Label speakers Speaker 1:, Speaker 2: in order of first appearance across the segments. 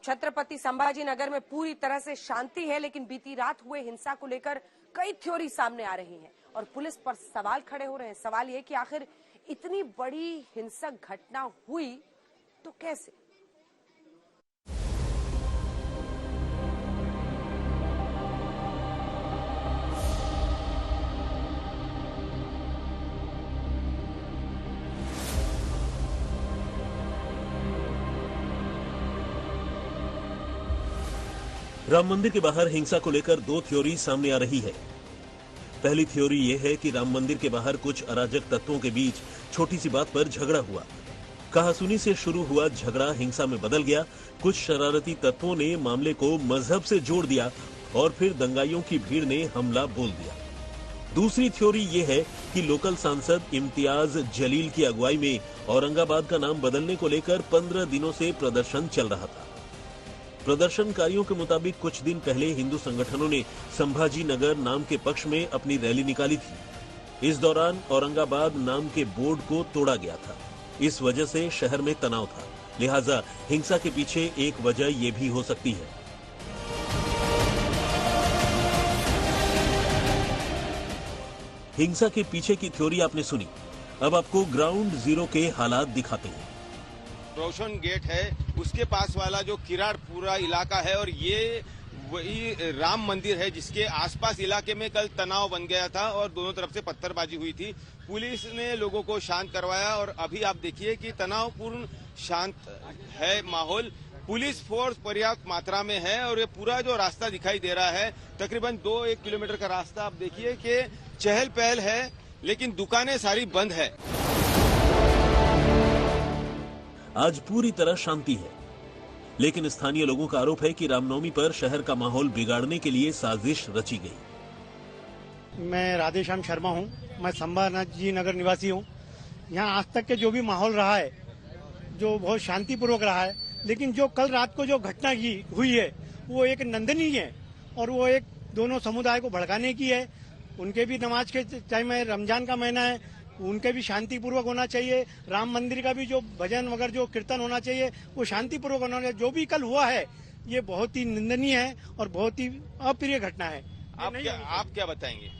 Speaker 1: छत्रपति संभाजी नगर में पूरी तरह से शांति है, लेकिन बीती रात हुए हिंसा को लेकर कई थ्योरी सामने आ रही हैं और पुलिस पर सवाल खड़े हो रहे हैं। सवाल ये कि आखिर इतनी बड़ी हिंसक घटना हुई तो कैसे?
Speaker 2: राम मंदिर के बाहर हिंसा को लेकर दो थ्योरी सामने आ रही है। पहली थ्योरी यह है कि राम मंदिर के बाहर कुछ अराजक तत्वों के बीच छोटी सी बात पर झगड़ा हुआ। कहासुनी से शुरू हुआ झगड़ा हिंसा में बदल गया। कुछ शरारती तत्वों ने मामले को मजहब से जोड़ दिया और फिर दंगाइयों की भीड़ ने हमला बोल दिया। दूसरी थ्योरी यह है कि लोकल सांसद इम्तियाज जलील की अगुवाई में औरंगाबाद का नाम बदलने को लेकर 15 दिनों से प्रदर्शन चल रहा था। प्रदर्शनकारियों के मुताबिक कुछ दिन पहले हिंदू संगठनों ने संभाजी नगर नाम के पक्ष में अपनी रैली निकाली थी। इस दौरान औरंगाबाद नाम के बोर्ड को तोड़ा गया था। इस वजह से शहर में तनाव था, लिहाजा हिंसा के पीछे एक वजह ये भी हो सकती है। हिंसा के पीछे की थ्योरी आपने सुनी, अब आपको ग्राउंड जीरो के हालात दिखाते हैं।
Speaker 3: रोशन गेट है, उसके पास वाला जो किराड़ पूरा इलाका है और ये वही राम मंदिर है जिसके आसपास इलाके में कल तनाव बन गया था और दोनों तरफ से पत्थरबाजी हुई थी। पुलिस ने लोगों को शांत करवाया और अभी आप देखिए कि तनावपूर्ण शांत है माहौल। पुलिस फोर्स पर्याप्त मात्रा में है और ये पूरा जो रास्ता दिखाई दे रहा है तकरीबन 2-1 किलोमीटर का रास्ता, आप देखिए कि चहल पहल है लेकिन दुकानें सारी बंद है।
Speaker 2: आज पूरी तरह शांति है, लेकिन स्थानीय लोगों का आरोप है कि रामनवमी पर शहर का माहौल बिगाड़ने के लिए साजिश रची गई।
Speaker 4: मैं राधेश्याम शर्मा हूं, मैं संभाजी नगर निवासी हूं। यहां आज तक के जो भी माहौल रहा है जो बहुत शांतिपूर्वक रहा है, लेकिन जो कल रात को जो घटना हुई है वो एक निंदनीय है और वो एक दोनों समुदाय को भड़काने की है। उनके भी नमाज के टाइम है, रमजान का महीना है, उनके भी शांतिपूर्वक होना चाहिए। राम मंदिर का भी जो भजन वगैरह जो कीर्तन होना चाहिए वो शांतिपूर्वक होना चाहिए। जो भी कल हुआ है ये बहुत ही निंदनीय है और बहुत ही अप्रिय घटना है।
Speaker 3: आप क्या बताएंगे,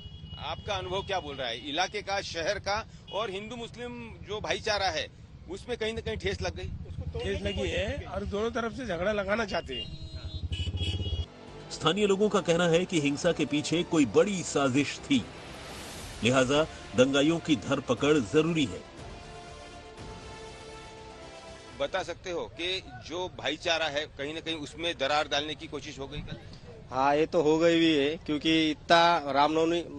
Speaker 3: आपका अनुभव क्या बोल रहा है इलाके का, शहर का और हिंदू मुस्लिम जो भाईचारा है उसमें कहीं न कहीं ठेस लग गई?
Speaker 5: ठेस लगी है और दोनों तरफ से झगड़ा लगाना चाहते हैं।
Speaker 2: स्थानीय लोगों का कहना है कि हिंसा के पीछे कोई बड़ी साजिश थी, लिहाजा दंगाइयों की धरपकड़ जरूरी है।
Speaker 3: बता सकते हो कि जो भाईचारा है कहीं न कहीं उसमें दरार डालने की कोशिश हो गई कल?
Speaker 6: हाँ, ये तो हो गई भी है, क्योंकि इतना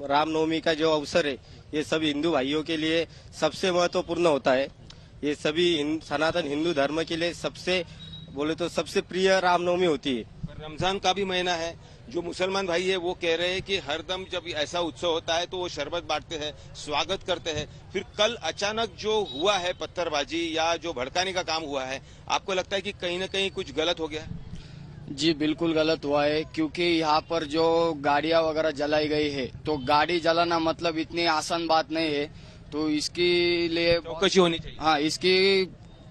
Speaker 6: रामनवमी का जो अवसर है ये सभी हिंदू भाइयों के लिए सबसे महत्वपूर्ण होता है। ये सभी सनातन हिंदू धर्म के लिए सबसे बोले तो सबसे प्रिय रामनवमी होती है।
Speaker 3: रमजान का भी महीना है, जो मुसलमान भाई है वो कह रहे हैं कि हरदम जब ऐसा उत्सव होता है तो वो शरबत बांटते हैं, स्वागत करते हैं। फिर कल अचानक जो हुआ है पत्थरबाजी या जो भड़काने का काम हुआ है, आपको लगता है कि कहीं न कहीं कुछ गलत हो गया?
Speaker 7: जी बिल्कुल गलत हुआ है, क्योंकि यहाँ पर जो गाड़ियाँ वगैरह जलाई गई है तो गाड़ी जलाना मतलब इतनी आसान बात नहीं है, तो इसके लिए
Speaker 3: चौकसी होनी चाहिए।
Speaker 7: हाँ, इसकी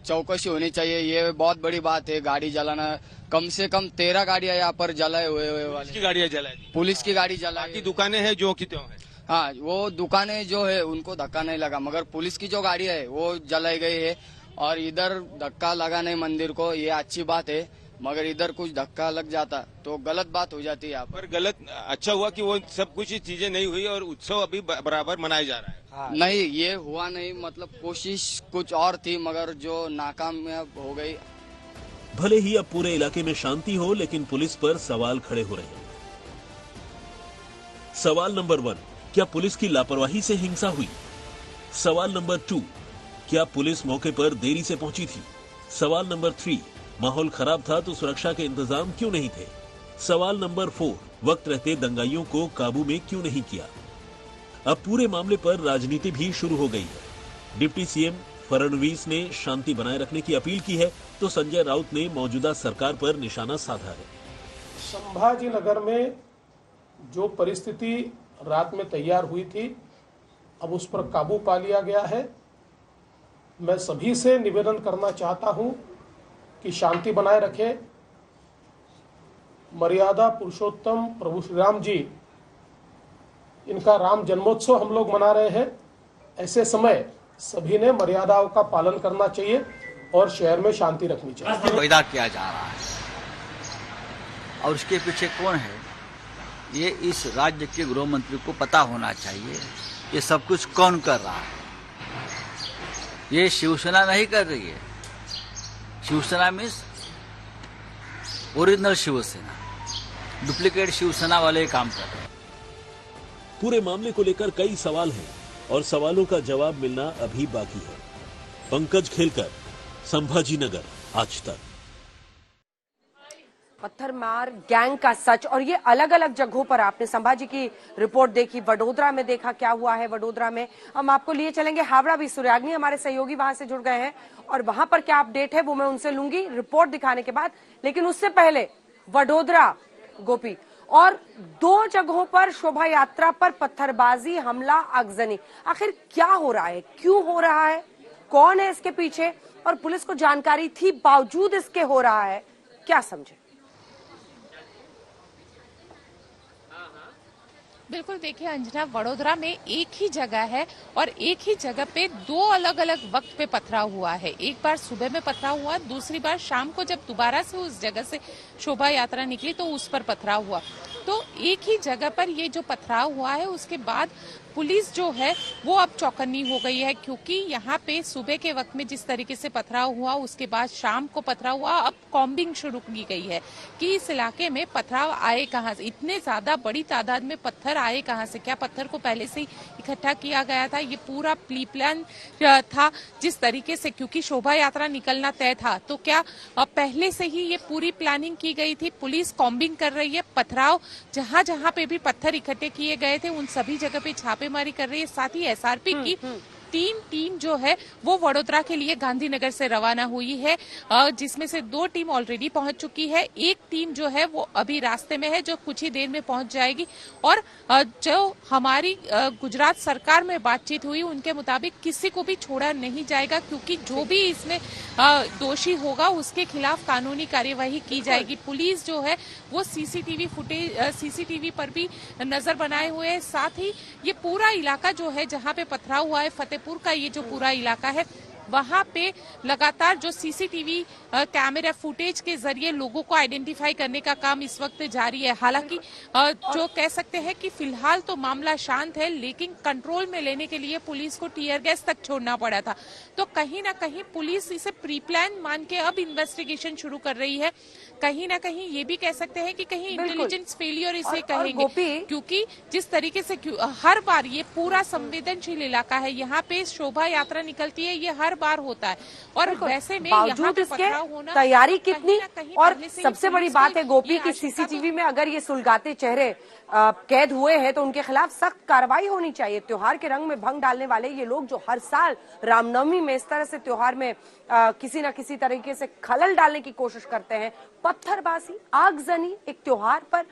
Speaker 7: चौकसी होनी चाहिए। ये बहुत बड़ी बात है, गाड़ी जलाना। कम से कम 13 गाड़ियां यहाँ पर जलाए हुए
Speaker 3: पुलिस की गाड़ियां जलाई,
Speaker 7: पुलिस की गाड़ी जलाई।
Speaker 3: बाकी दुकानें हैं जो कि त्यों है।
Speaker 7: हाँ, वो दुकानें जो है उनको धक्का नहीं लगा, मगर पुलिस की जो गाड़ी है वो जलाई गई है। और इधर धक्का लगा नहीं मंदिर को, ये अच्छी बात है, मगर इधर कुछ धक्का लग जाता तो गलत बात हो जाती है यहाँ पर।
Speaker 3: गलत अच्छा हुआ कि वो सब कुछ चीजें नहीं हुई और उत्सव अभी बराबर मनाया जा रहा है।
Speaker 7: हाँ, नहीं ये हुआ नहीं, मतलब कोशिश कुछ और थी मगर जो नाकामयाब हो गई।
Speaker 2: भले ही अब पूरे इलाके में शांति हो, लेकिन पुलिस पर सवाल खड़े हो रहे हैं। सवाल नंबर 1, क्या पुलिस की लापरवाही से हिंसा हुई? सवाल नंबर 2, क्या पुलिस मौके पर देरी से पहुंची थी? सवाल नंबर 3, माहौल खराब था तो सुरक्षा के इंतजाम क्यों नहीं थे? सवाल नंबर 4, वक्त रहते दंगाइयों को काबू में क्यों नहीं किया? अब पूरे मामले पर राजनीति भी शुरू हो गई है। डिप्टी सीएम फडणवीस ने शांति बनाए रखने की अपील की है, तो संजय राउत ने मौजूदा सरकार पर निशाना साधा है।
Speaker 8: संभाजी नगर में जो परिस्थिति रात में तैयार हुई थी, अब उस पर काबू पा लिया गया है। मैं सभी से निवेदन करना चाहता हूं कि शांति बनाए रखें, मर्यादा पुरुषोत्तम प्रभु श्री राम जी, इनका राम जन्मोत्सव हम लोग मना रहे हैं। ऐसे समय सभी ने मर्यादाओं का पालन करना चाहिए और शहर में शांति रखनी चाहिए।
Speaker 9: पैदा किया जा रहा है और उसके पीछे कौन है, ये इस राज्य के गृह मंत्री को पता होना चाहिए। ये सब कुछ कौन कर रहा है? ये शिवसेना नहीं कर रही है। Shiv Sena means original Shiv Sena, duplicate Shiv Sena वाले काम कर रहे हैं।
Speaker 2: पूरे मामले को लेकर कई सवाल हैं और सवालों का जवाब मिलना अभी बाकी है। पंकज खेलकर, संभाजी नगर, आज तक।
Speaker 1: पत्थरमार गैंग का सच, और ये अलग अलग जगहों पर आपने संभाजी की रिपोर्ट देखी, वडोदरा में देखा क्या हुआ है। वडोदरा में हम आपको लिए चलेंगे, हावड़ा भी। सूर्याग्नि हमारे सहयोगी वहां से जुड़ गए हैं और वहां पर क्या अपडेट है वो मैं उनसे लूंगी रिपोर्ट दिखाने के बाद। लेकिन उससे पहले वडोदरा गोपी और 2 जगहों पर शोभा यात्रा पर पत्थरबाजी, हमला, आगजनी। आखिर क्या हो रहा है, क्यों हो रहा है, कौन है इसके पीछे, और पुलिस को जानकारी थी बावजूद इसके हो रहा है, क्या समझे?
Speaker 10: बिल्कुल, देखिए अंजना, वडोदरा में एक ही जगह है और एक ही जगह पे 2 अलग अलग वक्त पे पथराव हुआ है। एक बार सुबह में पथराव हुआ, दूसरी बार शाम को जब दोबारा से उस जगह से शोभा यात्रा निकली तो उस पर पथराव हुआ। तो एक ही जगह पर ये जो पथराव हुआ है उसके बाद पुलिस जो है वो अब चौकन्नी हो गई है, क्योंकि यहाँ पे सुबह के वक्त में जिस तरीके से पथराव हुआ उसके बाद शाम को पथराव हुआ। अब कॉम्बिंग शुरू की गई है कि इस इलाके में पथराव आए कहाँ से, इतने ज्यादा बड़ी तादाद में पत्थर आए कहाँ से, क्या पत्थर को पहले से ही इकट्ठा किया गया था, ये पूरा प्री प्लान था जिस तरीके से, क्योंकि शोभा यात्रा निकलना तय था तो क्या पहले से ही ये पूरी प्लानिंग की गई थी। पुलिस कॉम्बिंग कर रही है, पथराव जहां जहां पे भी पत्थर इकट्ठे किए गए थे उन सभी जगह पे छापेमारी कर रही है। साथ ही एसआरपी की 3 टीम जो है वो वडोदरा के लिए गांधीनगर से रवाना हुई है, जिसमें से 2 टीम ऑलरेडी पहुंच चुकी है। एक टीम जो है वो अभी रास्ते में है जो कुछ ही देर में पहुंच जाएगी। और जो हमारी गुजरात सरकार में बातचीत हुई उनके मुताबिक किसी को भी छोड़ा नहीं जाएगा, क्योंकि जो भी इसमें दोषी होगा उसके खिलाफ कानूनी कार्यवाही की जाएगी। पुलिस जो है वो सीसीटीवी पर भी नजर बनाए हुए है। साथ ही ये पूरा इलाका जो है जहाँ पे पथराव हुआ है, फतेहपुर का ये जो पूरा इलाका है, वहां पे लगातार जो सीसीटीवी कैमरा फुटेज के जरिए लोगों को आइडेंटिफाई करने का काम इस वक्त जारी है। हालांकि जो कह सकते हैं कि फिलहाल तो मामला शांत है, लेकिन कंट्रोल में लेने के लिए पुलिस को टीयर गैस तक छोड़ना पड़ा था। तो कहीं ना कहीं पुलिस इसे प्री प्लान मान के अब इन्वेस्टिगेशन शुरू कर रही है। कहीं ना कहीं ये भी कह सकते हैं कि कहीं इंटेलिजेंस फेलियर इसे कहेंगे, क्योंकि जिस तरीके से हर बार ये पूरा संवेदनशील इलाका है, यहाँ पे शोभा यात्रा निकलती है, ये हर बार होता है। और वैसे में यहाँ पे पथराव होना,
Speaker 1: तैयारी कितनी, और सबसे बड़ी बात है गोपी की सीसीटीवी में अगर ये सुलगाते चेहरे कैद हुए हैं तो उनके खिलाफ सख्त कार्रवाई होनी चाहिए। त्योहार के रंग में भंग डालने वाले ये लोग जो हर साल रामनवमी में इस तरह से त्योहार में किसी न किसी तरीके से खलल डालने की कोशिश करते हैं, पत्थरबाजी, आगजनी एक त्योहार पर